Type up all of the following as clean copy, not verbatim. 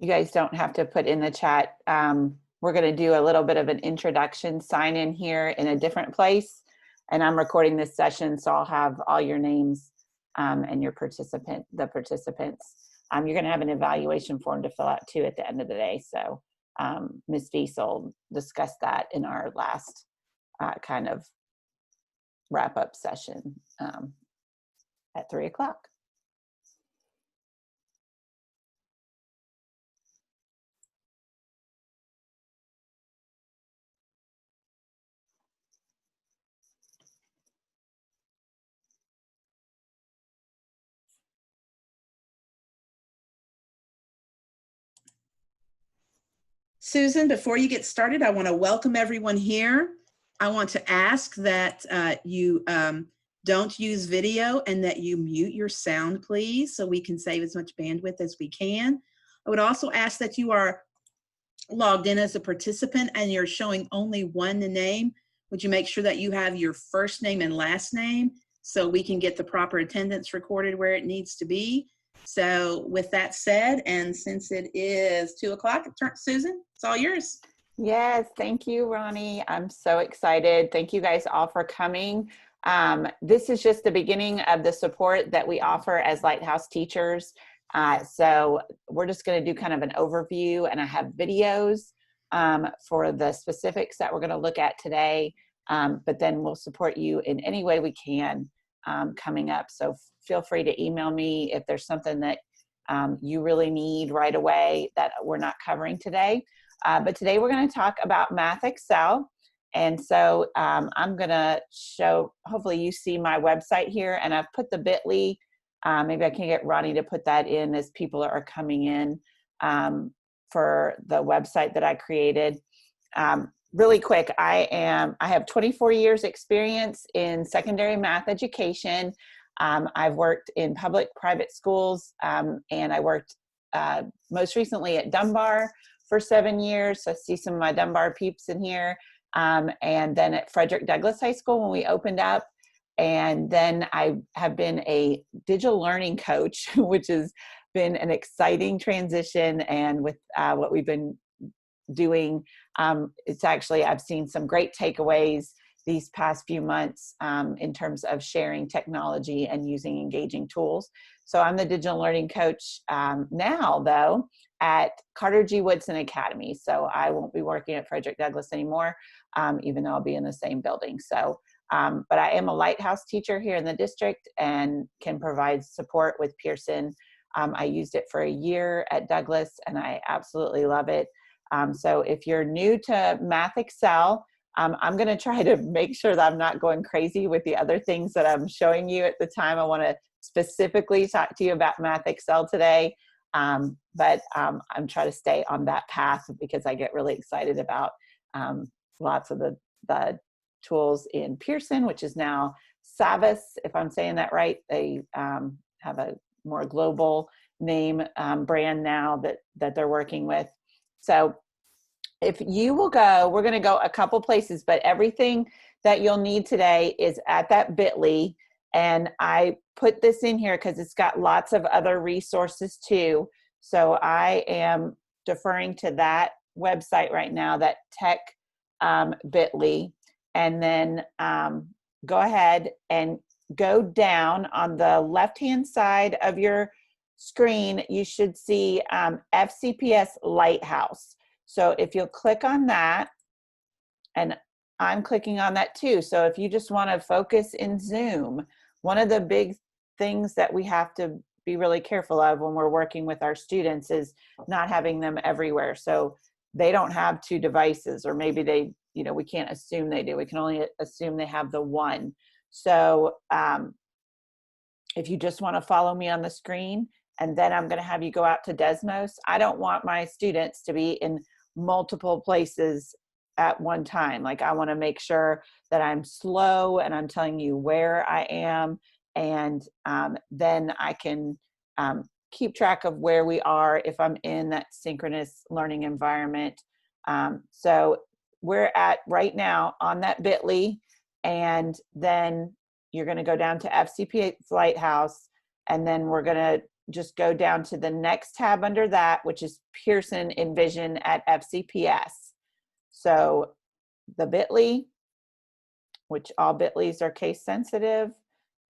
You guys don't have to put in the chat. We're going to do a little bit of an introduction sign in here in a different place. And I'm recording this session, so I'll have all your names and the participants. You're going to have an evaluation form to fill out too at the end of the day. So Ms. Deese will discuss that in our last kind of wrap-up session at 3 o'clock. Susan, before you get started, I want to welcome everyone here. I want to ask that you don't use video and that you mute your sound, please, so we can save as much bandwidth as we can. I would also ask that you are logged in as a participant and you're showing only one name. Would you make sure that you have your first name and last name so we can get the proper attendance recorded where it needs to be? So with that said, and since it is 2 o'clock, Susan, it's all yours. Yes, thank you, Ronnie. I'm so excited. Thank you guys all for coming. This is just the beginning of the support that we offer as Lighthouse teachers. So we're just going to do kind of an overview, and I have videos for the specifics that we're going to look at today, but then we'll support you in any way we can coming up. So feel free to email me if there's something that you really need right away that we're not covering today. But today we're going to talk about MathXL. And so I'm going to show, hopefully you see my website here, and I've put the bit.ly. Maybe I can get Ronnie to put that in as people are coming in for the website that I created. Really quick, I have 24 years experience in secondary math education. I've worked in public-private schools, and I worked most recently at Dunbar for 7 years. So I see some of my Dunbar peeps in here. And then at Frederick Douglass High School when we opened up. And then I have been a digital learning coach, which has been an exciting transition. And with what we've been doing, it's actually, I've seen some great takeaways these past few months in terms of sharing technology and using engaging tools. So I'm the digital learning coach now, though, at Carter G. Woodson Academy. So I won't be working at Frederick Douglass anymore, even though I'll be in the same building. So, but I am a Lighthouse teacher here in the district and can provide support with Pearson. I used it for a year at Douglass, and I absolutely love it. So if you're new to MathXL, I'm going to try to make sure that I'm not going crazy with the other things that I'm showing you at the time. I want to specifically talk to you about MathXL today, but I'm trying to stay on that path because I get really excited about lots of the tools in Pearson, which is now Savvis, if I'm saying that right. They have a more global name brand now that they're working with. So if you will go, we're going to go a couple places, but everything that you'll need today is at that bit.ly. And I put this in here because it's got lots of other resources too. So I am deferring to that website right now, that tech bit.ly. And then go ahead and go down on the left-hand side of your screen. You should see FCPS Lighthouse. So if you'll click on that, and I'm clicking on that too. So if you just want to focus in Zoom, one of the big things that we have to be really careful of when we're working with our students is not having them everywhere. So they don't have two devices, or maybe they, we can't assume they do. We can only assume they have the one. So if you just want to follow me on the screen, and then I'm going to have you go out to Desmos. I don't want my students to be in multiple places at one time. Like, I want to make sure that I'm slow and I'm telling you where I am, and then I can keep track of where we are if I'm in that synchronous learning environment. So we're at right now on that bit.ly, and then you're going to go down to FCPS Lighthouse, and then we're going to just go down to the next tab under that, which is Pearson Envision at FCPS. So the bit.ly, which all bit.lys are case sensitive,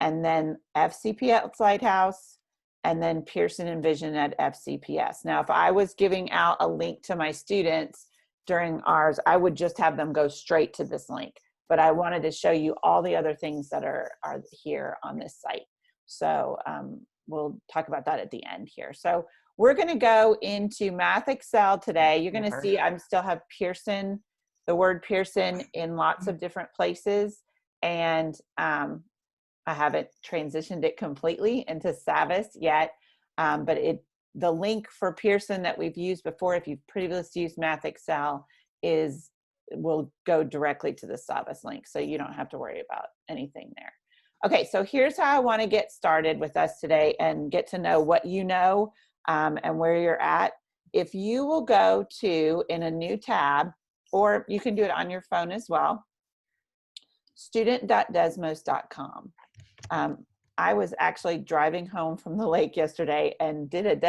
and then FCPS Lighthouse, and then Pearson Envision at FCPS. Now, if I was giving out a link to my students during ours, I would just have them go straight to this link. But I wanted to show you all the other things that are here on this site. So we'll talk about that at the end here. So we're going to go into MathXL today. You're going to see I still have Pearson, the word Pearson, in lots of different places. And I haven't transitioned it completely into Savvis yet, but the link for Pearson that we've used before, if you've previously used MathXL, will go directly to the Savvis link, so you don't have to worry about anything there. Okay, so here's how I want to get started with us today and get to know what you know and where you're at. If you will go to, in a new tab, or you can do it on your phone as well, student.desmos.com. I was actually driving home from the lake yesterday and didn't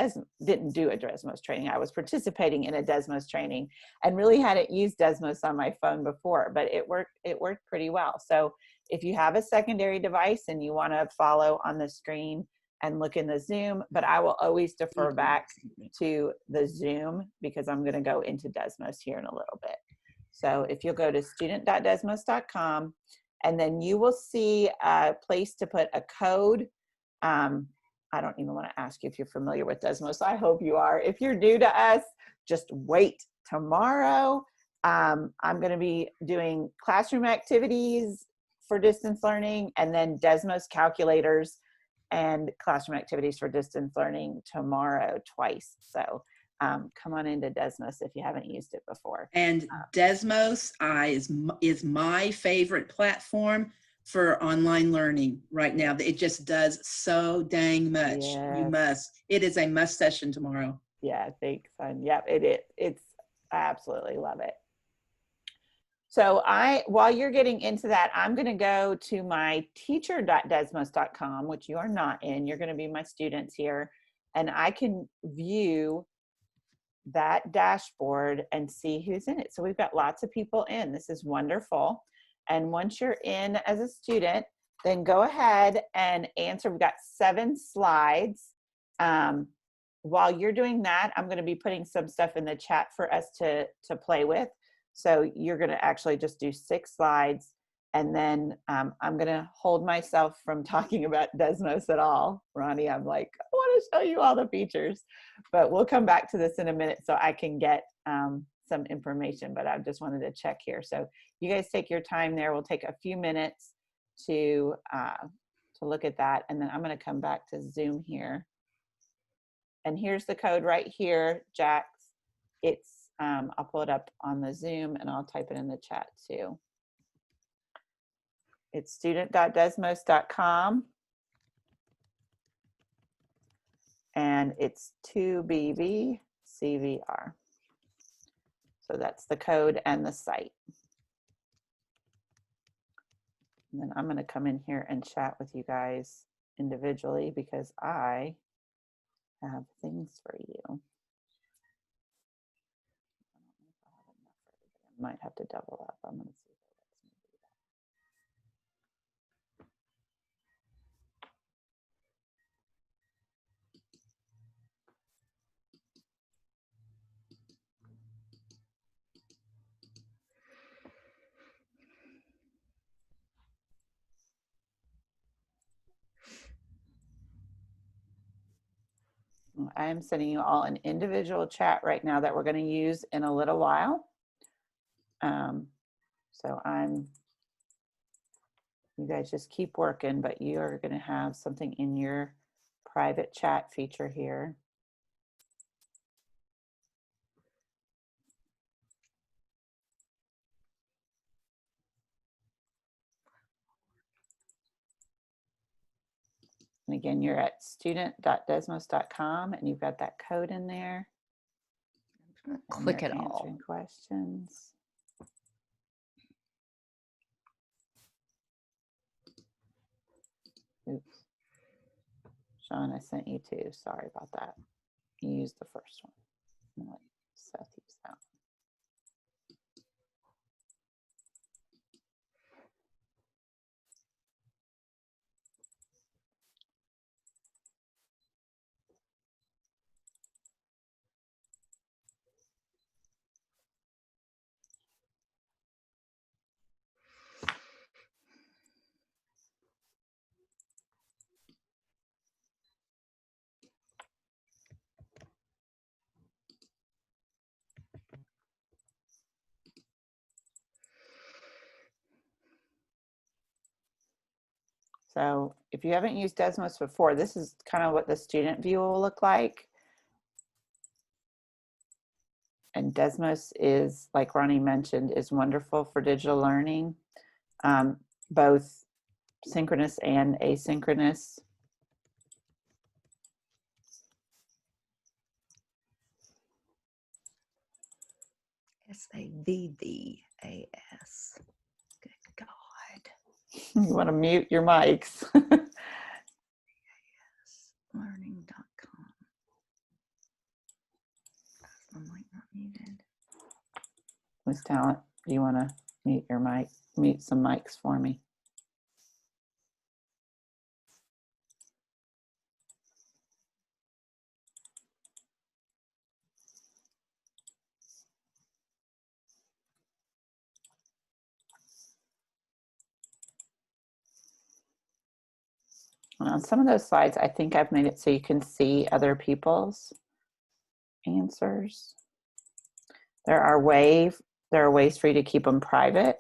do a Desmos training. I was participating in a Desmos training and really hadn't used Desmos on my phone before, but it worked pretty well. So if you have a secondary device and you want to follow on the screen and look in the Zoom, but I will always defer back to the Zoom because I'm going to go into Desmos here in a little bit. So if you'll go to student.desmos.com, and then you will see a place to put a code. I don't even want to ask you if you're familiar with Desmos. I hope you are. If you're new to us, just wait. Tomorrow, I'm going to be doing classroom activities for distance learning, and then Desmos calculators and classroom activities for distance learning tomorrow twice. So come on into Desmos if you haven't used it before. And Desmos is my favorite platform for online learning right now. It just does so dang much. Yes. You must. It is a must session tomorrow. Yeah, thanks. Yeah, I absolutely love it. So while you're getting into that, I'm going to go to my teacher.desmos.com, which you are not in. You're going to be my students here, and I can view that dashboard and see who's in it. So we've got lots of people in. This is wonderful. And once you're in as a student, then go ahead and answer. We've got 7 slides. While you're doing that, I'm going to be putting some stuff in the chat for us to play with. So you're going to actually just do 6 slides. And then I'm going to hold myself from talking about Desmos at all. Ronnie, I'm like, I want to show you all the features, but we'll come back to this in a minute so I can get some information, but I just wanted to check here. So you guys take your time there. We'll take a few minutes to look at that. And then I'm going to come back to Zoom here. And here's the code right here, Jax. I'll pull it up on the Zoom and I'll type it in the chat too. It's student.desmos.com, and it's 2BB-CVR. So that's the code and the site. And then I'm going to come in here and chat with you guys individually because I have things for you. I might have to double up. I'm going to see. I am sending you all an individual chat right now that we're going to use in a little while. You guys just keep working, but you are going to have something in your private chat feature here. And again, you're at student.desmos.com and you've got that code in there. Click it all. Answering questions. Oops. Sean, I sent you two. Sorry about that. You used the first one. I'll let Seth use that. So if you haven't used Desmos before, this is kind of what the student view will look like. And Desmos is, like Ronnie mentioned, is wonderful for digital learning, both synchronous and asynchronous. SAVVAS. Good God. You want to mute your mics. Learning.com. Is my mic not muted? Miss Talent, do you want to mute your mic? Mute some mics for me. And on some of those slides, I think I've made it so you can see other people's answers. There are ways for you to keep them private.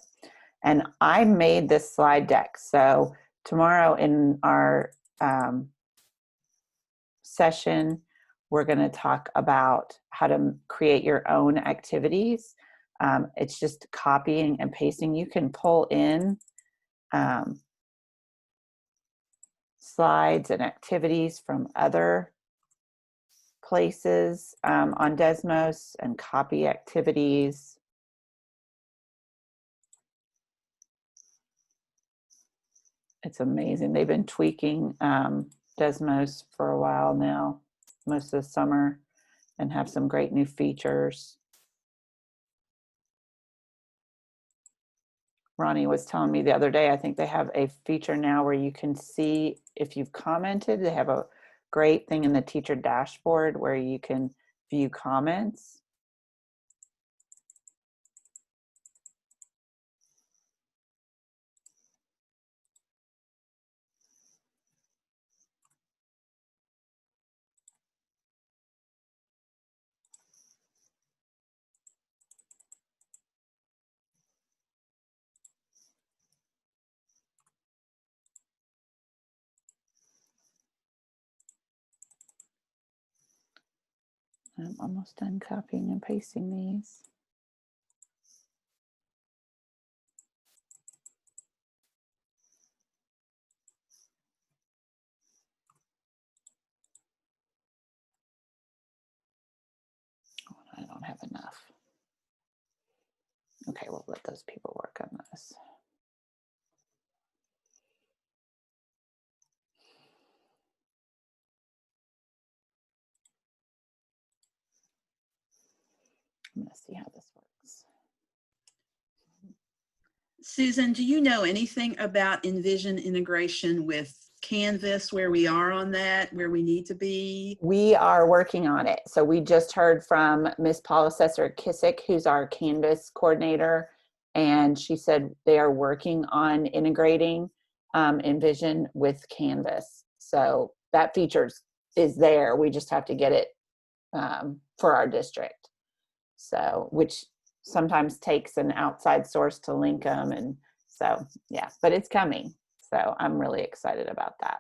And I made this slide deck. So tomorrow in our session, we're going to talk about how to create your own activities. It's just copying and pasting. You can pull in slides and activities from other places on Desmos and copy activities. It's amazing. They've been tweaking Desmos for a while now, most of the summer, and have some great new features. Ronnie was telling me the other day, I think they have a feature now where you can see if you've commented. They have a great thing in the teacher dashboard where you can view comments. I'm almost done copying and pasting these. Oh, I don't have enough. Okay, we'll let those people work on this. I'm going to see how this works. Susan, do you know anything about Envision integration with Canvas, where we are on that, where we need to be? We are working on it. So we just heard from Miss Paula Kissick, who's our Canvas coordinator, and she said they are working on integrating Envision with Canvas. So that feature is there. We just have to get it for our district. So, which sometimes takes an outside source to link them. And so, yeah, but it's coming. So I'm really excited about that.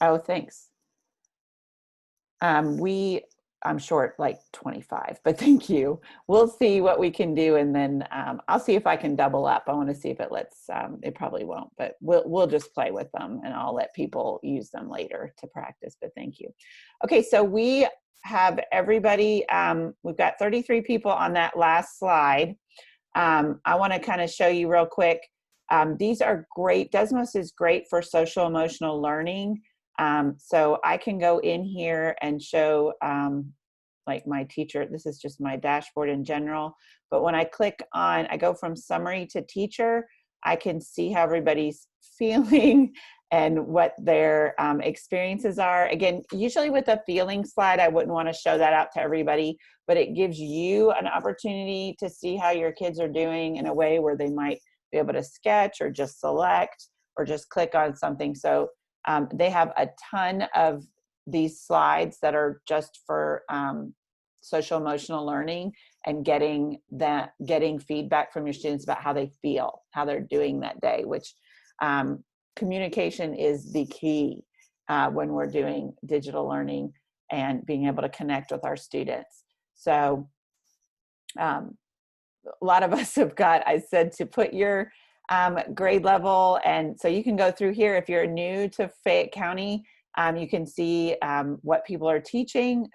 Oh, thanks. I'm short like 25, but thank you. We'll see what we can do. And then I'll see if I can double up. I want to see if it lets, it probably won't, but we'll just play with them and I'll let people use them later to practice, but thank you. Okay, so we have everybody, we've got 33 people on that last slide. I want to kind of show you real quick. These are great. Desmos is great for social emotional learning. So I can go in here and show like my teacher, this is just my dashboard in general. But when I click on, I go from summary to teacher, I can see how everybody's feeling and what their experiences are. Again, usually with a feeling slide, I wouldn't want to show that out to everybody, but it gives you an opportunity to see how your kids are doing in a way where they might be able to sketch or just select or just click on something. So they have a ton of these slides that are just for social emotional learning and getting feedback from your students about how they feel, how they're doing that day, which communication is the key when we're doing digital learning and being able to connect with our students. So a lot of us have got, I said to put your grade level, and so you can go through here. If you're new to Fayette County, you can see what people are teaching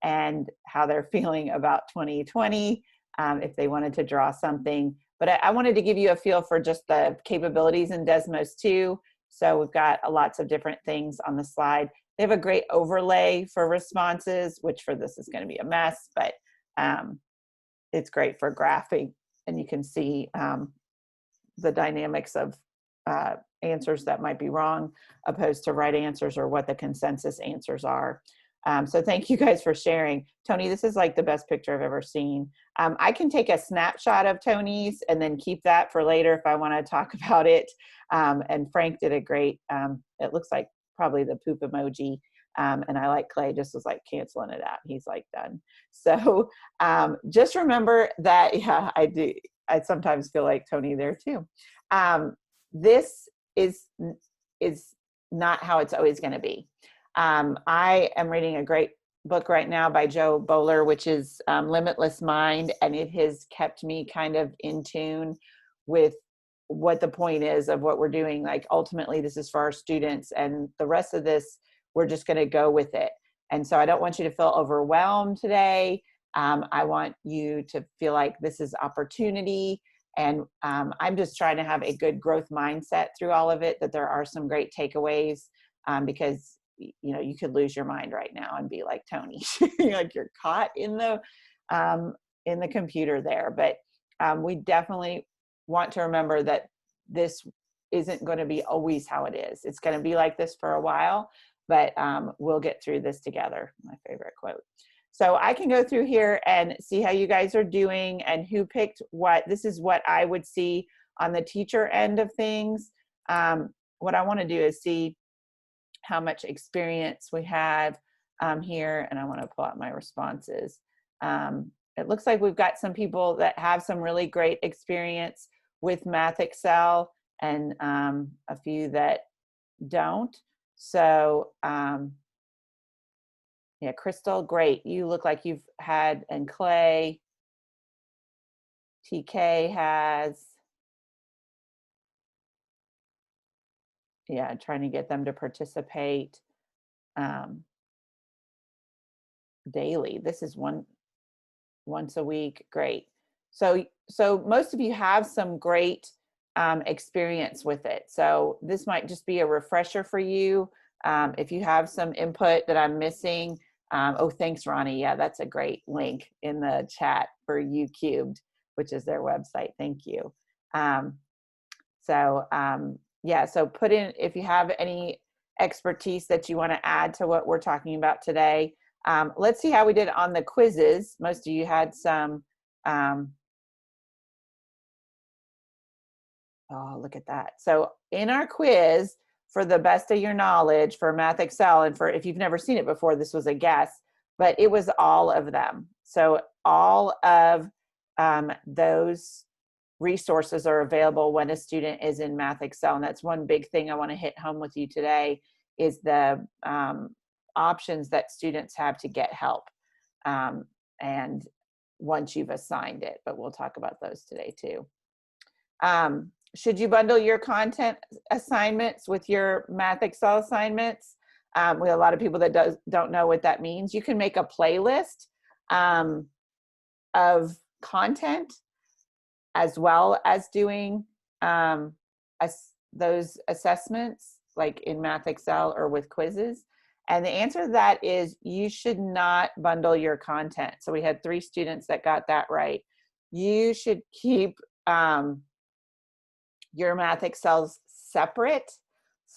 and how they're feeling about 2020, if they wanted to draw something. But I wanted to give you a feel for just the capabilities in Desmos too. So we've got lots of different things on the slide. They have a great overlay for responses, which for this is going to be a mess, but it's great for graphing, and you can see the dynamics of answers that might be wrong opposed to right answers, or what the consensus answers are. So thank you guys for sharing. Tony, this is like the best picture I've ever seen. I can take a snapshot of Tony's and then keep that for later if I want to talk about it. And Frank did a great, it looks like probably the poop emoji. And I like Clay just was like canceling it out. He's like done. So just remember that, yeah, I do. I sometimes feel like Tony there too. This is not how it's always going to be. I am reading a great book right now by Joe Bowler, which is Limitless Mind, and it has kept me kind of in tune with what the point is of what we're doing. Like ultimately, this is for our students, and the rest of this, we're just going to go with it. And so I don't want you to feel overwhelmed today. I want you to feel like this is opportunity. And I'm just trying to have a good growth mindset through all of it, that there are some great takeaways, because you know, you could lose your mind right now and be like Tony, like you're caught in the computer there. But we definitely want to remember that this isn't going to be always how it is. It's going to be like this for a while, but we'll get through this together. My favorite quote. So I can go through here and see how you guys are doing and who picked what. This is what I would see on the teacher end of things. What I want to do is see how much experience we have here, and I want to pull out my responses. It looks like we've got some people that have some really great experience with MathXL, and a few that don't. So yeah, Crystal, great. You look like you've had, and Clay, TK has. Yeah, trying to get them to participate daily. This is once a week. Great. So most of you have some great experience with it. So this might just be a refresher for you. If you have some input that I'm missing, oh, thanks, Ronnie. Yeah, that's a great link in the chat for UCubed, which is their website. Thank you. Yeah, so put in, if you have any expertise that you want to add to what we're talking about today. Let's see how we did on the quizzes. Most of you had some, oh, look at that. So in our quiz, for the best of your knowledge for MathXL, and for if you've never seen it before, this was a guess, but it was all of them. So all of those resources are available when a student is in MathXL. And that's one big thing I want to hit home with you today, is the options that students have to get help. And once you've assigned it, but we'll talk about those today too. Should you bundle your content assignments with your MathXL assignments? We have a lot of people that don't know what that means. You can make a playlist of content as well as doing those assessments, like in MathXL or with quizzes? And the answer to that is you should not bundle your content. So we had 3 students that got that right. You should keep your MathXLs separate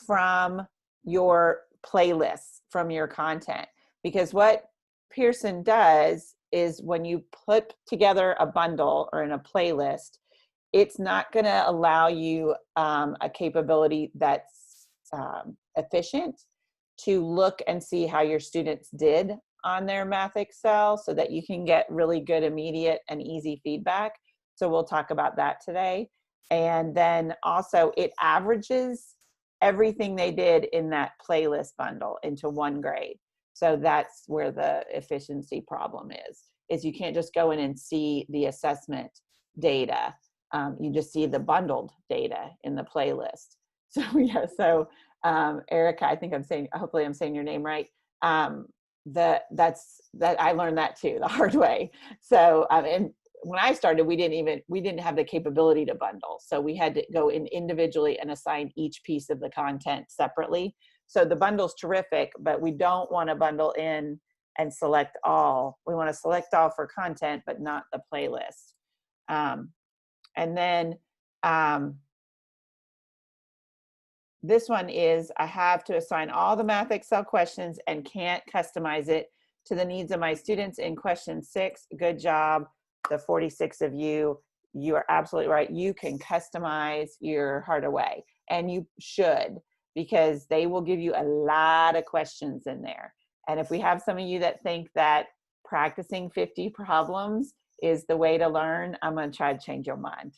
from your playlists, from your content. Because what Pearson does is when you put together a bundle or in a playlist, it's not going to allow you a capability that's efficient to look and see how your students did on their MathXL so that you can get really good, immediate, and easy feedback. So we'll talk about that today. And then also it averages everything they did in that playlist bundle into one grade. So that's where the efficiency problem is you can't just go in and see the assessment data. You just see the bundled data in the playlist. So yeah, so Erica, I think hopefully I'm saying your name right. That I learned that too, the hard way. So, and when I started, we didn't have the capability to bundle. So we had to go in individually and assign each piece of the content separately. So the bundle's terrific, but we don't want to bundle in and select all. We want to select all for content, but not the playlist. And then this one is, I have to assign all the MathXL questions and can't customize it to the needs of my students in question 6. Good job, the 46 of you. You are absolutely right. You can customize your heart away, and you should, because they will give you a lot of questions in there. And if we have some of you that think that practicing 50 problems is the way to learn, I'm going to try to change your mind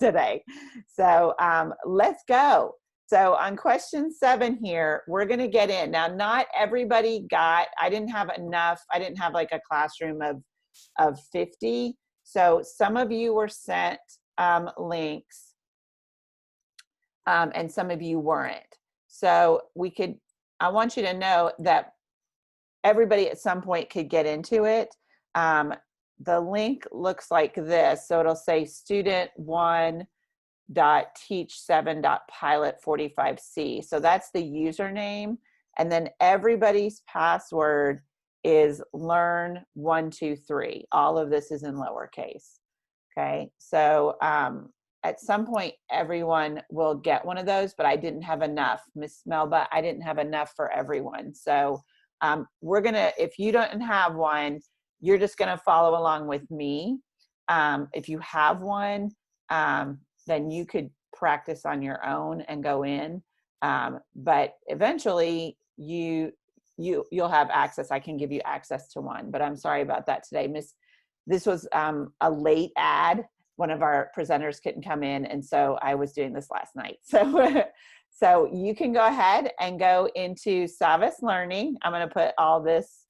today. So let's go. So on question 7 here, we're going to get in. Now, not everybody I didn't have enough. I didn't have like a classroom of 50. So some of you were sent links and some of you weren't. So I want you to know that everybody at some point could get into it. The link looks like this. So it'll say student1.teach7.pilot45c. So that's the username. And then everybody's password is learn123. All of this is in lowercase. Okay. So at some point, everyone will get one of those, but I didn't have enough. Miss Melba, I didn't have enough for everyone. So if you don't have one, you're just going to follow along with me. If you have one, then you could practice on your own and go in. But eventually you'll have access. I can give you access to one, but I'm sorry about that today. This was a late ad. One of our presenters couldn't come in, and so I was doing this last night. So you can go ahead and go into Savas Learning. I'm going to put all this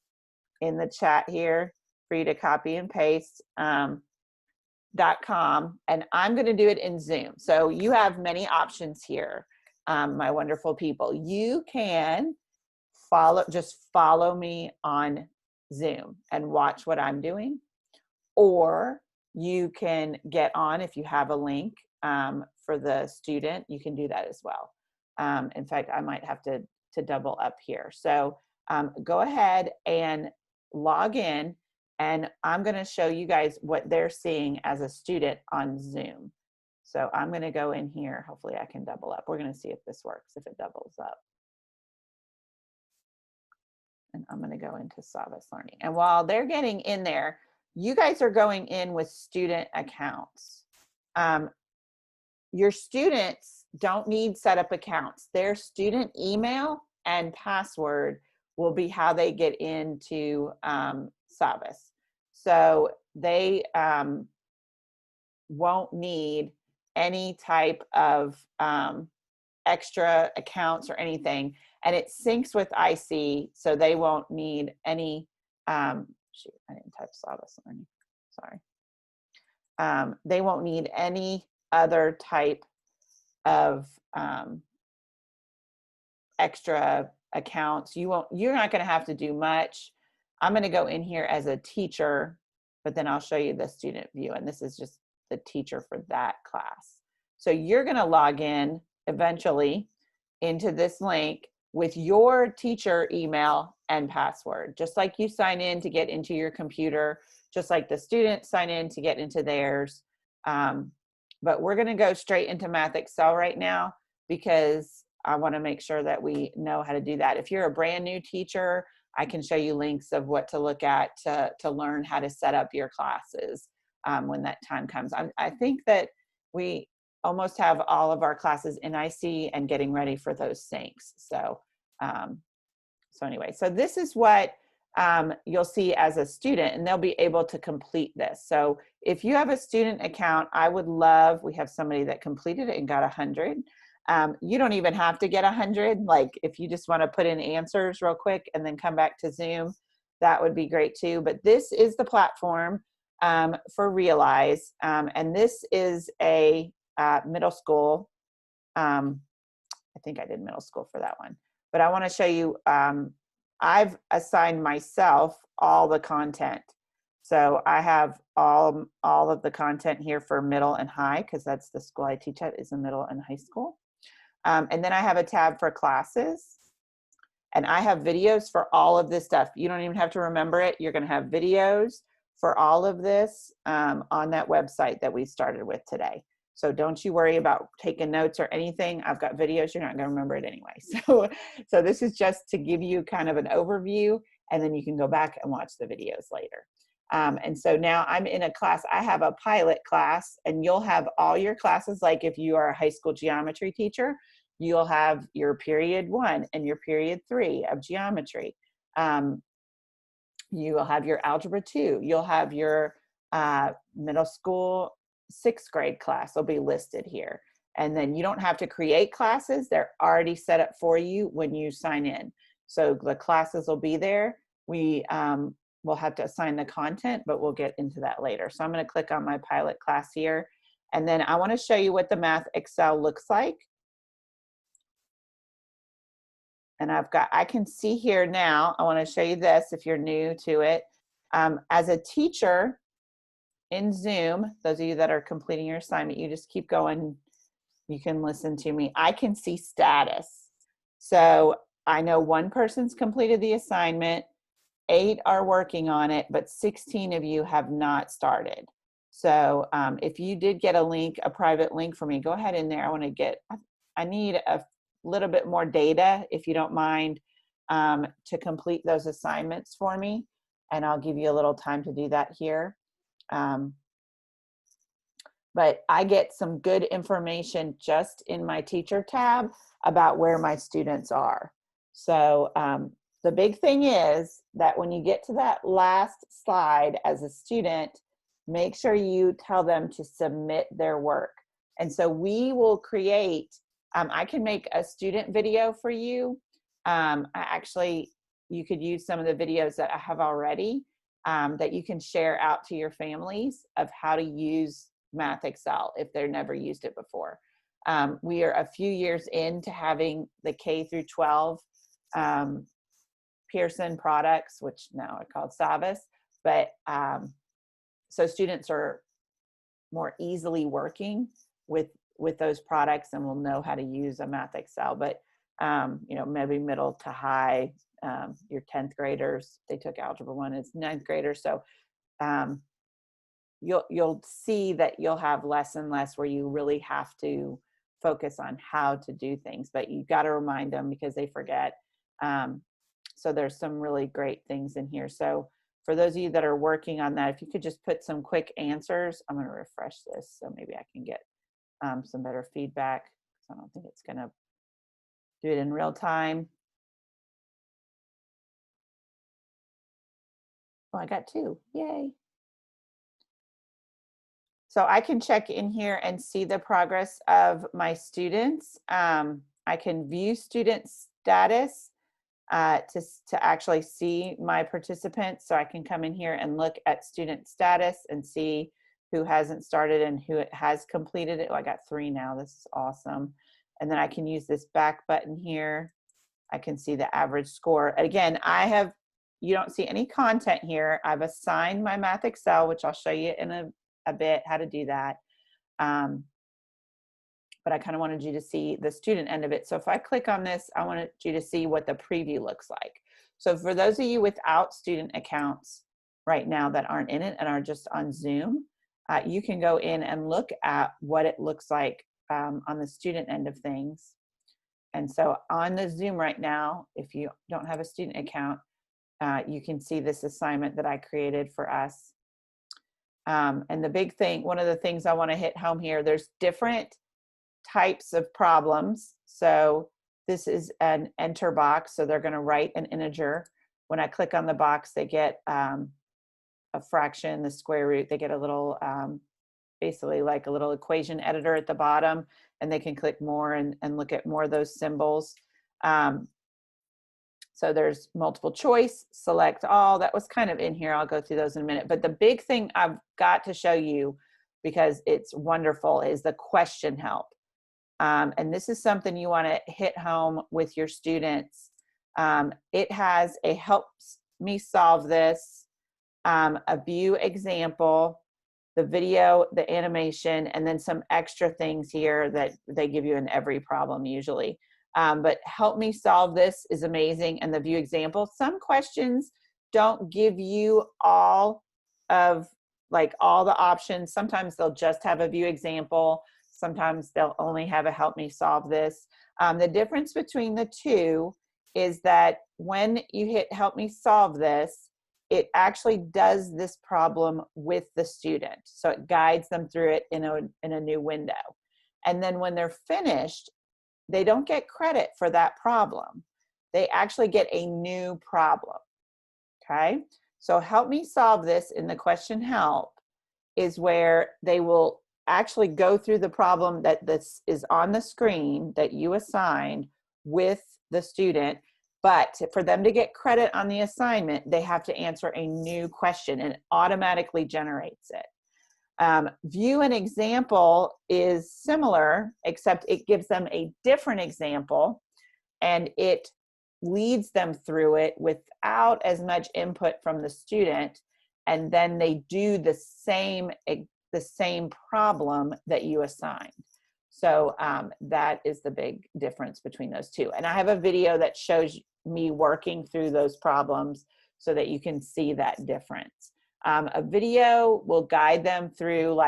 in the chat here for you to copy and paste. .com, and I'm going to do it in Zoom. So you have many options here, my wonderful people. You can just follow me on Zoom and watch what I'm doing, or you can get on if you have a link for the student. You can do that as well. In fact, I might have to double up here. So go ahead and log in. And I'm going to show you guys what they're seeing as a student on Zoom. So I'm going to go in here. Hopefully I can double up. We're going to see if this works, if it doubles up. And I'm going to go into Savas Learning. And while they're getting in there, you guys are going in with student accounts. Your students don't need setup accounts. Their student email and password will be how they get into Savas. So they won't need any type of extra accounts or anything. And it syncs with IC, so they won't need any, shoot, I didn't touch Savas Learning, sorry. They won't need any other type of extra accounts. You're not going to have to do much. I'm going to go in here as a teacher, but then I'll show you the student view. And this is just the teacher for that class. So you're going to log in eventually into this link with your teacher email and password, just like you sign in to get into your computer, just like the students sign in to get into theirs. But we're going to go straight into MathXL right now because I want to make sure that we know how to do that. If you're a brand new teacher, I can show you links of what to look at to learn how to set up your classes when that time comes. I think that we almost have all of our classes in IC and getting ready for those syncs. So, so anyway, so this is what you'll see as a student, and they'll be able to complete this. So if you have a student account, I would love, we have somebody that completed it and got 100. You don't even have to get 100. Like if you just want to put in answers real quick and then come back to Zoom, that would be great too. But this is the platform for Realize, and this is a middle school. I think I did middle school for that one, but I want to show you, I've assigned myself all the content. So I have all of the content here for middle and high, because that's the school I teach at, is a middle and high school. And then I have a tab for classes, and I have videos for all of this stuff. You don't even have to remember it. You're going to have videos for all of this on that website that we started with today. So don't you worry about taking notes or anything. I've got videos. You're not going to remember it anyway. So this is just to give you kind of an overview, and then you can go back and watch the videos later. And so now I'm in a class. I have a pilot class, and you'll have all your classes. Like if you are a high school geometry teacher, you'll have your period 1 and your period 3 of geometry. You will have your algebra 2. You'll have your middle school 6th grade class will be listed here. And then you don't have to create classes. They're already set up for you when you sign in. So the classes will be there. We will have to assign the content, but we'll get into that later. So I'm going to click on my pilot class here. And then I want to show you what the MathXL looks like. And I can see here now, I want to show you this if you're new to it. As a teacher in Zoom, those of you that are completing your assignment, you just keep going. You can listen to me. I can see status. So I know one person's completed the assignment, 8 are working on it, but 16 of you have not started. So if you did get a link, a private link for me, go ahead in there. I need a little bit more data, if you don't mind, to complete those assignments for me. And I'll give you a little time to do that here. But I get some good information just in my teacher tab about where my students are. So the big thing is that when you get to that last slide as a student, make sure you tell them to submit their work. And so we will create, I can make a student video for you. You could use some of the videos that I have already that you can share out to your families of how to use MathXL if they've never used it before. We are a few years into having the K through 12 Pearson products, which now are called Savas, but so students are more easily working with those products and will know how to use a MathXL. But you know, maybe middle to high, your 10th graders, they took Algebra 1 as 9th graders. So you'll see that you'll have less and less where you really have to focus on how to do things, but you got to remind them because they forget. So there's some really great things in here. So for those of you that are working on that, if you could just put some quick answers, I'm going to refresh this so maybe I can get some better feedback. I don't think it's going to do it in real time. Oh, I got 2. Yay. So I can check in here and see the progress of my students. I can view student status to actually see my participants. So I can come in here and look at student status and see who hasn't started and who has completed it. Oh, I got 3 now. This is awesome. And then I can use this back button here. I can see the average score. Again, you don't see any content here. I've assigned my MathXL, which I'll show you in a bit how to do that. but I kind of wanted you to see the student end of it. So if I click on this, I wanted you to see what the preview looks like. So for those of you without student accounts right now that aren't in it and are just on Zoom, you can go in and look at what it looks like on the student end of things. And so on the Zoom right now, if you don't have a student account, you can see this assignment that I created for us. And the big thing, one of the things I want to hit home here, there's different types of problems. So this is an enter box. So they're going to write an integer. When I click on the box, they get a fraction, the square root. They get a little, basically like a little equation editor at the bottom, and they can click more and look at more of those symbols. So there's multiple choice, select all. That was kind of in here. I'll go through those in a minute. But the big thing I've got to show you, because it's wonderful, is the question help. And this is something you want to hit home with your students. It has a helps me solve this, a view example, the video, the animation, and then some extra things here that they give you in every problem usually. But help me solve this is amazing. And the view example, some questions don't give you all of all the options. Sometimes they'll just have a view example. Sometimes they'll only have a help me solve this. The difference between the two is that when you hit help me solve this, it actually does this problem with the student. So it guides them through it in a new window. And then when they're finished, they don't get credit for that problem. They actually get a new problem, okay? So help me solve this in the question help is where they will actually go through the problem that this is on the screen that you assigned with the student, but for them to get credit on the assignment, they have to answer a new question and it automatically generates it. View an example is similar, except it gives them a different example and it leads them through it without as much input from the student. And then they do the same problem that you assigned. So that is the big difference between those two. And I have a video that shows me working through those problems so that you can see that difference. A video will guide them through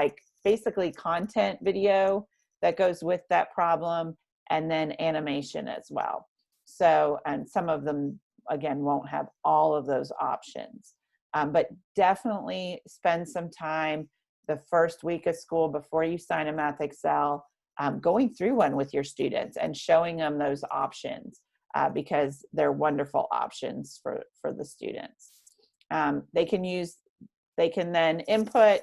basically content video that goes with that problem, and then animation as well. So, and some of them, again, won't have all of those options. But definitely spend some time the first week of school before you sign a MathXL, going through one with your students and showing them those options because they're wonderful options for the students. They can then input,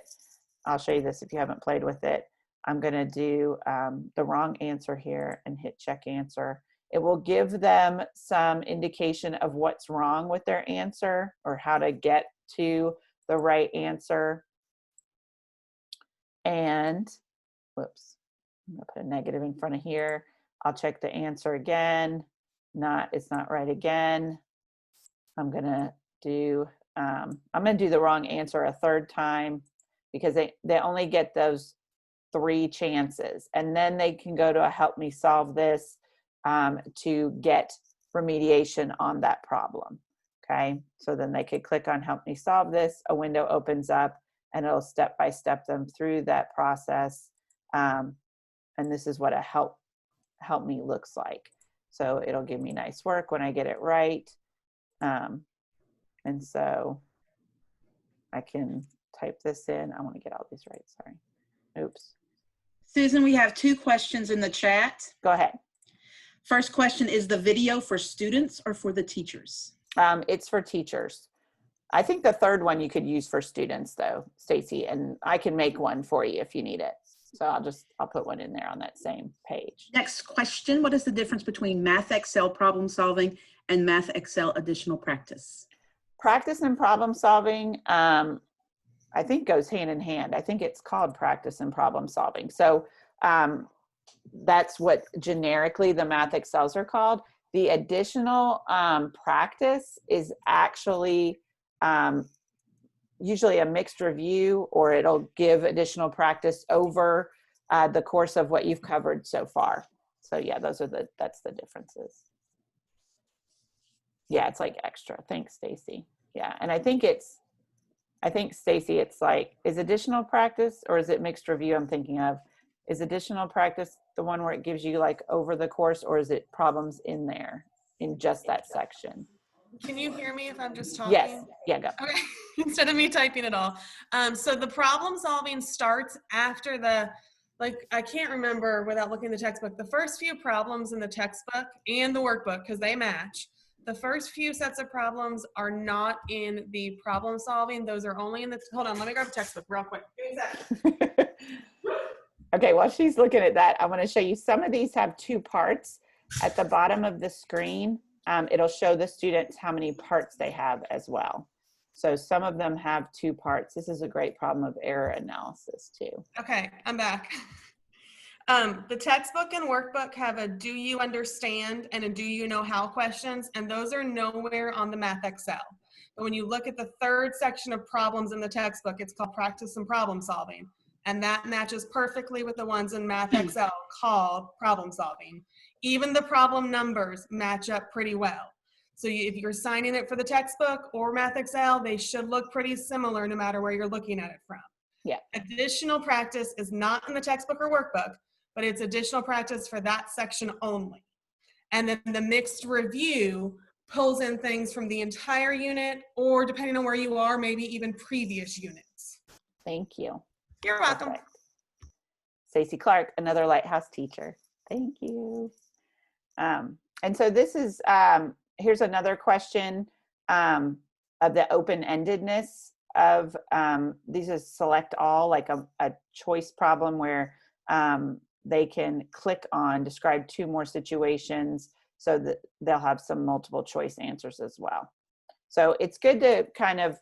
I'll show you this if you haven't played with it. I'm gonna do the wrong answer here and hit check answer. It will give them some indication of what's wrong with their answer or how to get to the right answer. And, whoops, I'm gonna put a negative in front of here. I'll check the answer again. It's not right again. I'm gonna do the wrong answer a third time because they only get those 3 chances. And then they can go to a help me solve this to get remediation on that problem, okay? So then they could click on help me solve this, a window opens up and it'll step-by-step them through that process. And this is what a help me looks like. So it'll give me nice work when I get it right. And so I can type this in. I want to get all these right, sorry. Oops. Susan, we have 2 questions in the chat. Go ahead. First question, is the video for students or for the teachers? It's for teachers. I think the third one you could use for students though, Stacy, and I can make one for you if you need it. So I'll put one in there on that same page. Next question, what is the difference between MathXL problem solving and MathXL additional practice? Practice and problem solving, I think goes hand in hand. I think it's called practice and problem solving. So that's what generically the MathXLs are called. The additional practice is actually usually a mixed review, or it'll give additional practice over the course of what you've covered so far. So yeah, that's the differences. Yeah, it's like extra. Thanks, Stacy. Yeah, and I think Stacy, it's like, is additional practice or is it mixed review I'm thinking of? Is additional practice the one where it gives you like over the course, or is it problems in there in just that section? Can you hear me if I'm just talking? Yes. Yeah, go. Okay, instead of me typing it all. So the problem solving starts after I can't remember without looking at the textbook, the first few problems in the textbook and the workbook, because they match. The first few sets of problems are not in the problem solving. Those are only in the, hold on, let me grab the textbook real quick. Give me a second. Okay, while she's looking at that, I want to show you some of these have two parts. At the bottom of the screen, it'll show the students how many parts they have as well. So some of them have two parts. This is a great problem of error analysis too. Okay, I'm back. The textbook and workbook have a do you understand and a do you know how questions, and those are nowhere on the MathXL. But when you look at the third section of problems in the textbook, it's called practice and problem solving. And that matches perfectly with the ones in MathXL called problem solving. Even the problem numbers match up pretty well. So if you're signing it for the textbook or MathXL, they should look pretty similar no matter where you're looking at it from. Yeah. Additional practice is not in the textbook or workbook, but it's additional practice for that section only. And then the mixed review pulls in things from the entire unit, or depending on where you are, maybe even previous units. Thank you. You're welcome. Stacey Clark, another Lighthouse teacher. Thank you. And so this is, here's another question of the open-endedness of, these is select all, like a choice problem where they can click on describe two more situations so that they'll have some multiple choice answers as well. So it's good to kind of,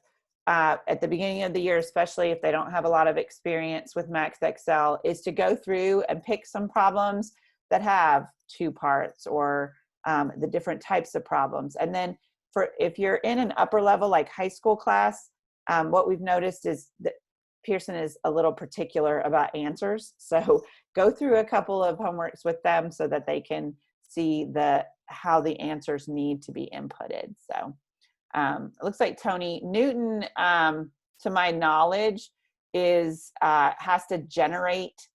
at the beginning of the year, especially if they don't have a lot of experience with MathXL, is to go through and pick some problems that have two parts or the different types of problems. And then if you're in an upper level, like high school class, what we've noticed is that Pearson is a little particular about answers. So go through a couple of homeworks with them so that they can see how the answers need to be inputted. So it looks like Tony Newton, to my knowledge, has to generate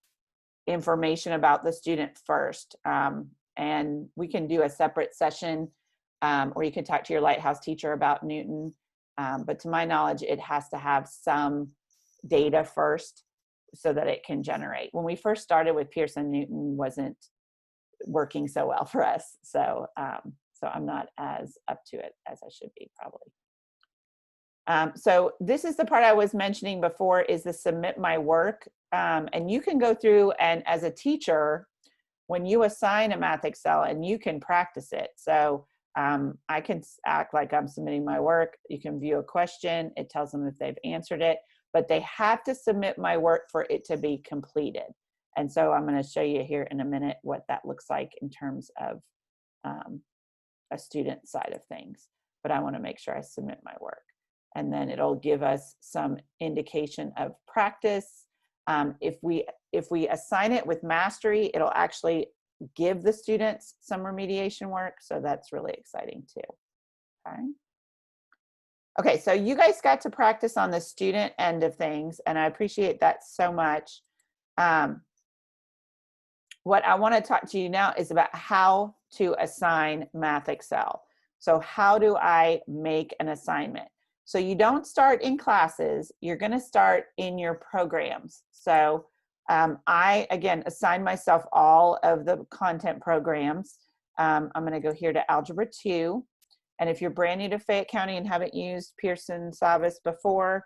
information about the student first. And we can do a separate session, or you can talk to your Lighthouse teacher about Newton. But to my knowledge, it has to have some data first so that it can generate. When we first started with Pearson, Newton wasn't working so well for us. So I'm not as up to it as I should be probably. So this is the part I was mentioning before, is the submit my work. And you can go through and as a teacher, when you assign a MathXL, and you can practice it. So I can act like I'm submitting my work. You can view a question. It tells them if they've answered it, but they have to submit my work for it to be completed. And so I'm going to show you here in a minute what that looks like in terms of a student side of things. But I want to make sure I submit my work. And then it'll give us some indication of practice. If we assign it with mastery, it'll actually give the students some remediation work. So that's really exciting too. Okay, so you guys got to practice on the student end of things, and I appreciate that so much. What I want to talk to you now is about how to assign MathXL. So how do I make an assignment? So you don't start in classes, you're going to start in your programs. So I, again, assign myself all of the content programs. I'm going to go here to Algebra 2. And if you're brand new to Fayette County and haven't used Pearson Savvis before,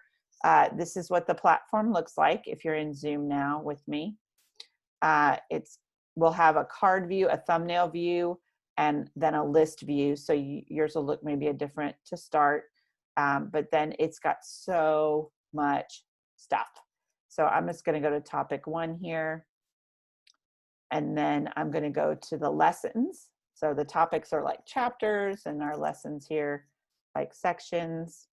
this is what the platform looks like if you're in Zoom now with me. We'll have a card view, a thumbnail view, and then a list view. So yours will look maybe a different to start. But then it's got so much stuff. So I'm just going to go to topic 1 here. And then I'm going to go to the lessons. So the topics are like chapters, and our lessons here like sections.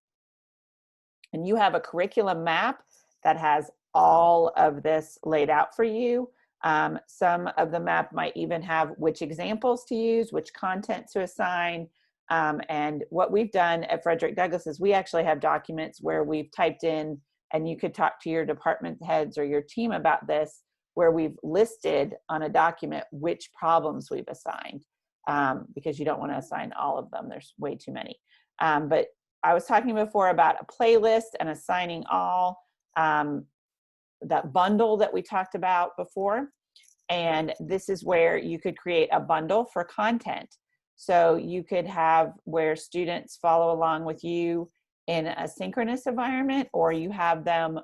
And you have a curriculum map that has all of this laid out for you. Some of the map might even have which examples to use, which content to assign. And what we've done at Frederick Douglass is we actually have documents where we've typed in, and you could talk to your department heads or your team about this, where we've listed on a document which problems we've assigned, because you don't want to assign all of them. There's way too many. But I was talking before about a playlist and assigning all, that bundle that we talked about before. And this is where you could create a bundle for content. So you could have where students follow along with you in a synchronous environment, or you have them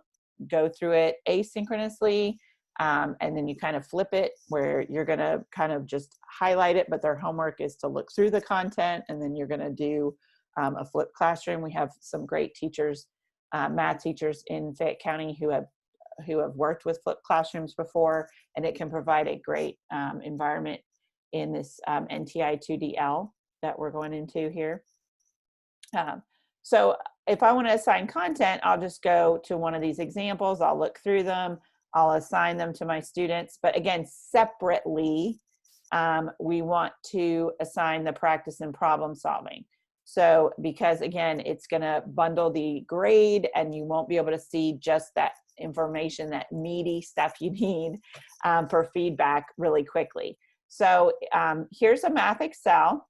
go through it asynchronously, and then you kind of flip it where you're going to kind of just highlight it, but their homework is to look through the content, and then you're going to do a flipped classroom. We have some great teachers, math teachers in Fayette County who have worked with flipped classrooms before, and it can provide a great environment in this NTI 2DL that we're going into here. So if I want to assign content, I'll just go to one of these examples. I'll look through them. I'll assign them to my students. But again, separately, we want to assign the practice and problem solving. So because again, it's going to bundle the grade, and you won't be able to see just that information, that meaty stuff you need for feedback really quickly. So here's a MathXL.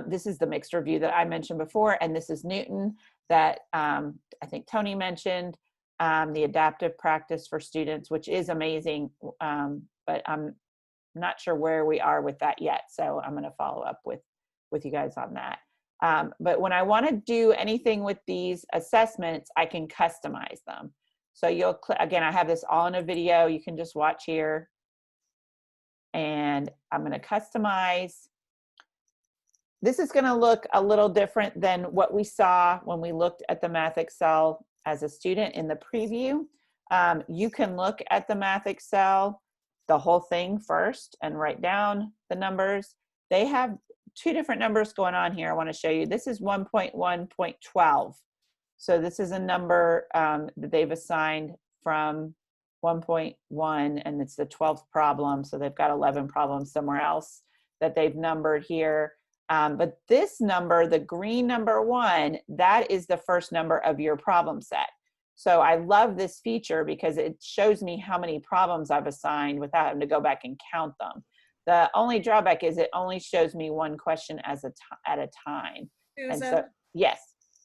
This is the mixed review that I mentioned before, and this is Newton that I think Tony mentioned, the adaptive practice for students, which is amazing, but I'm not sure where we are with that yet. So I'm going to follow up with you guys on that. But when I want to do anything with these assessments, I can customize them. So you'll again, I have this all in a video. You can just watch here. And I'm going to customize. This is going to look a little different than what we saw when we looked at the MathXL as a student in the preview. You can look at the MathXL, the whole thing first, and write down the numbers. They have two different numbers going on here. I want to show you. This is 1.1.12. So this is a number that they've assigned from 1.1, and it's the 12th problem. So they've got 11 problems somewhere else that they've numbered here. But this number, the green number 1, that is the first number of your problem set. So I love this feature because it shows me how many problems I've assigned without having to go back and count them. The only drawback is it only shows me one question at a time. Susan, And so, yes.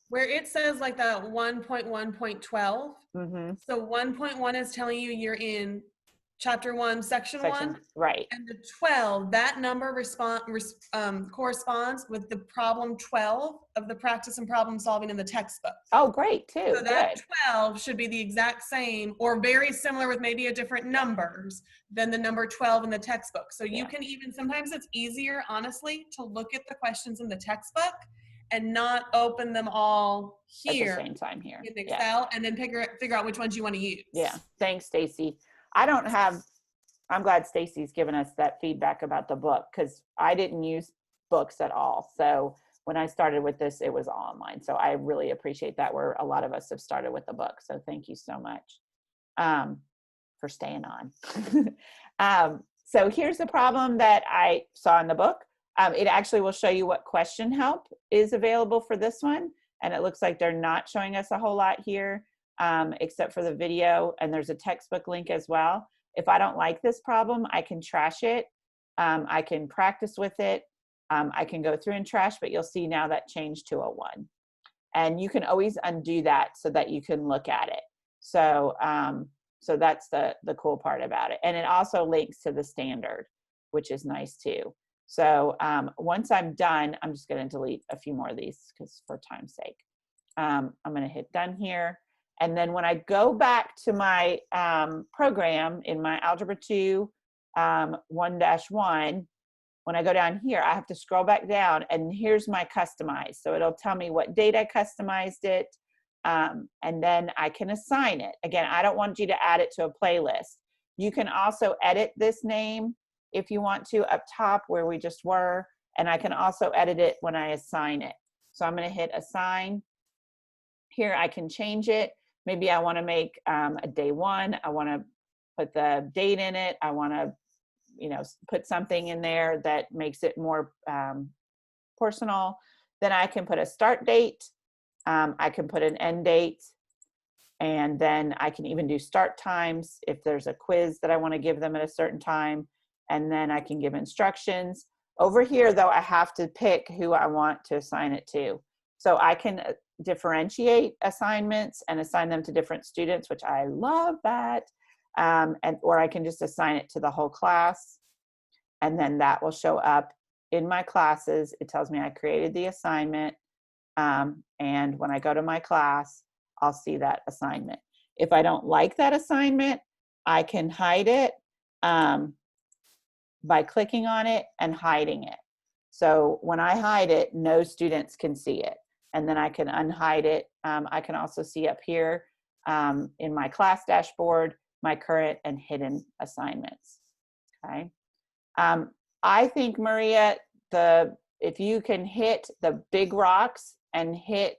where it says like the 1.1.12, so 1.1 is telling you you're in chapter 1, section 1. Right. And the 12, that number corresponds with the problem 12 of the practice and problem solving in the textbook. Oh, great, too. So that 12 should be the exact same or very similar with maybe a different numbers than the number 12 in the textbook. So you can even, sometimes it's easier, honestly, to look at the questions in the textbook and not open them all here at the same time here in Excel, and then figure out which ones you want to use. Yeah, thanks, Stacy. I'm glad Stacy's given us that feedback about the book, because I didn't use books at all. So when I started with this, it was all online. So I really appreciate that, where a lot of us have started with the book. So thank you so much for staying on. So here's the problem that I saw in the book. It actually will show you what question help is available for this one. And it looks like they're not showing us a whole lot here, except for the video. And there's a textbook link as well. If I don't like this problem, I can trash it. I can practice with it. I can go through and trash, but you'll see now that changed to a 1. And you can always undo that so that you can look at it. So, so that's the cool part about it. And it also links to the standard, which is nice too. So once I'm done, I'm just going to delete a few more of these because for time's sake. I'm going to hit done here. And then when I go back to my program in my Algebra 2 1-1, when I go down here, I have to scroll back down, and here's my customize. So it'll tell me what date I customized it, and then I can assign it. Again, I don't want you to add it to a playlist. You can also edit this name if you want to up top where we just were, and I can also edit it when I assign it. So I'm going to hit assign. Here I can change it. Maybe I want to make a day 1. I want to put the date in it. I want to, you know, put something in there that makes it more personal. Then I can put a start date. I can put an end date. And then I can even do start times if there's a quiz that I want to give them at a certain time. And then I can give instructions. Over here, though, I have to pick who I want to assign it to. So I can differentiate assignments and assign them to different students, which I love that. Or I can just assign it to the whole class. And then that will show up in my classes. It tells me I created the assignment. And when I go to my class, I'll see that assignment. If I don't like that assignment, I can hide it by clicking on it and hiding it. So when I hide it, no students can see it. And then I can unhide it. I can also see up here in my class dashboard, my current and hidden assignments. Okay. I think, Maria, if you can hit the big rocks and hit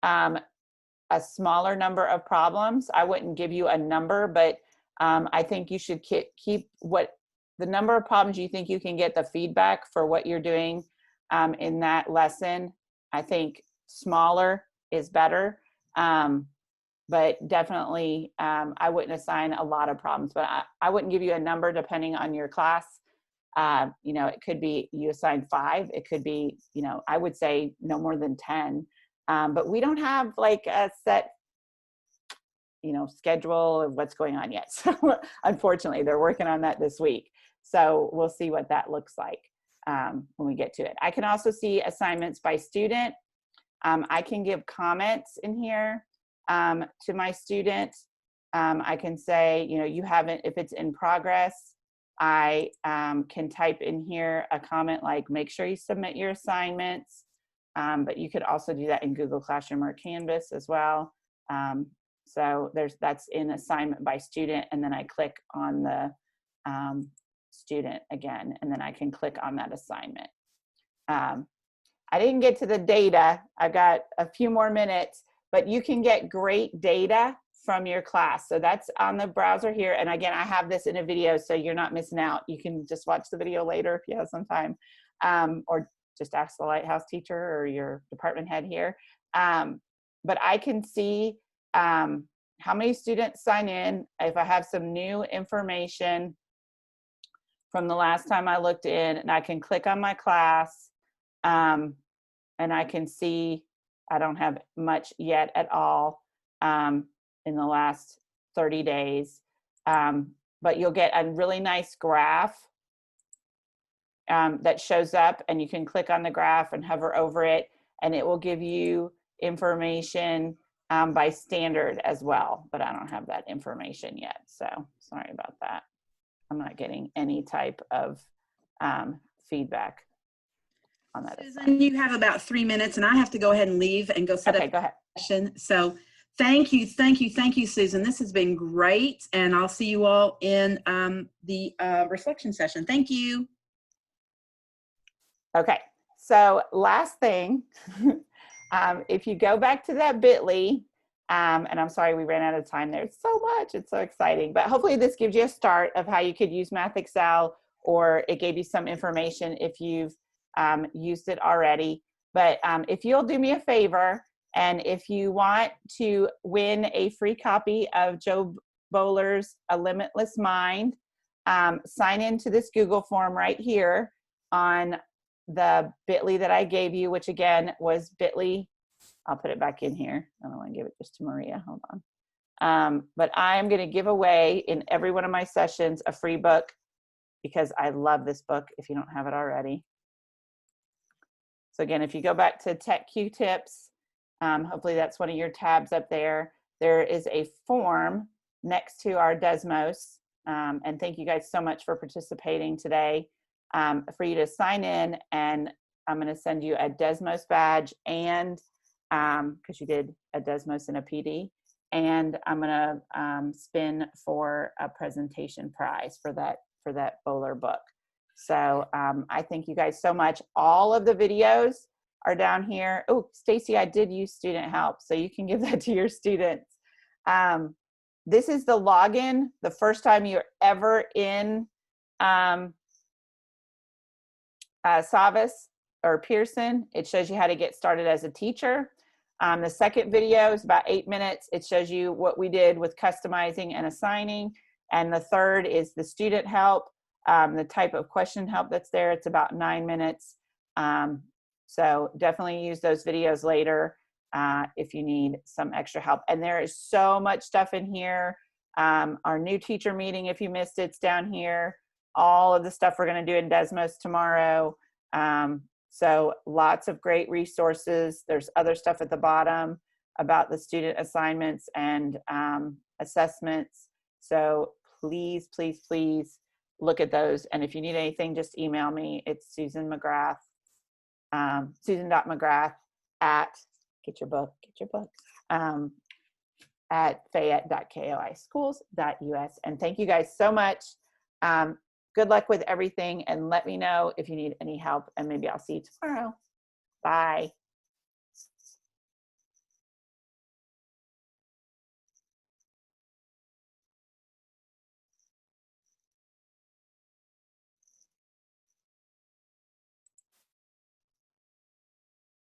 a smaller number of problems, I wouldn't give you a number, but I think you should keep what the number of problems you think you can get the feedback for what you're doing in that lesson. I think smaller is better, but definitely I wouldn't assign a lot of problems, but I wouldn't give you a number depending on your class. You know, it could be you assign 5, it could be, you know, I would say no more than 10. But we don't have like a set, you know, schedule of what's going on yet. So unfortunately, they're working on that this week. So we'll see what that looks like when we get to it. I can also see assignments by student. I can give comments in here to my student. I can say, you know, you haven't, if it's in progress, I can type in here a comment like, make sure you submit your assignments. But you could also do that in Google Classroom or Canvas as well. So that's in assignment by student, and then I click on the student again, and then I can click on that assignment. I didn't get to the data. I've got a few more minutes, but you can get great data from your class. So that's on the browser here. And again, I have this in a video, so you're not missing out. You can just watch the video later if you have some time, or just ask the Lighthouse teacher or your department head here. But I can see how many students sign in. If I have some new information from the last time I looked in, and I can click on my class, and I can see I don't have much yet at all in the last 30 days. But you'll get a really nice graph that shows up, and you can click on the graph and hover over it, and it will give you information by standard as well, but I don't have that information yet, so sorry about that. I'm not getting any type of feedback on that. Susan, you have about 3 minutes, and I have to go ahead and leave and go set up go ahead. a session. So thank you, Susan. This has been great, and I'll see you all in the reflection session. Thank you. Okay, so last thing, if you go back to that bit.ly, and I'm sorry we ran out of time there. It's so much, it's so exciting, but hopefully this gives you a start of how you could use MathXL, or it gave you some information if you've used it already. But if you'll do me a favor, and if you want to win a free copy of Joe Bowler's A Limitless Mind, sign into this Google form right here on the bit.ly that I gave you, which again was bit.ly. I'll put it back in here. I don't want to give it just to Maria. Hold on. But I am going to give away in every one of my sessions a free book, because I love this book if you don't have it already. So again, if you go back to Tech Q Tips, hopefully that's one of your tabs up there. There is a form next to our Desmos. And thank you guys so much for participating today. For you to sign in, and I'm going to send you a Desmos badge, and because you did a Desmos and a PD, and I'm going to spin for a presentation prize for that Bowler book. So I thank you guys so much. All of the videos are down here. Oh, Stacy, I did use student help, so you can give that to your students. This is the login the first time you're ever in Savvis or Pearson. It shows you how to get started as a teacher. The second video is about 8 minutes. It shows you what we did with customizing and assigning. And the third is the student help, the type of question help that's there. It's about 9 minutes. So definitely use those videos later if you need some extra help. And there is so much stuff in here. Our new teacher meeting, if you missed it, it's down here. All of the stuff we're going to do in Desmos tomorrow. So lots of great resources. There's other stuff at the bottom about the student assignments and assessments. So please, please, please look at those. And if you need anything, just email me. It's Susan McGrath, Susan.McGrath at, get your book, at fayette.koischools.us. And thank you guys so much. Good luck with everything, and let me know if you need any help, and maybe I'll see you tomorrow. Bye.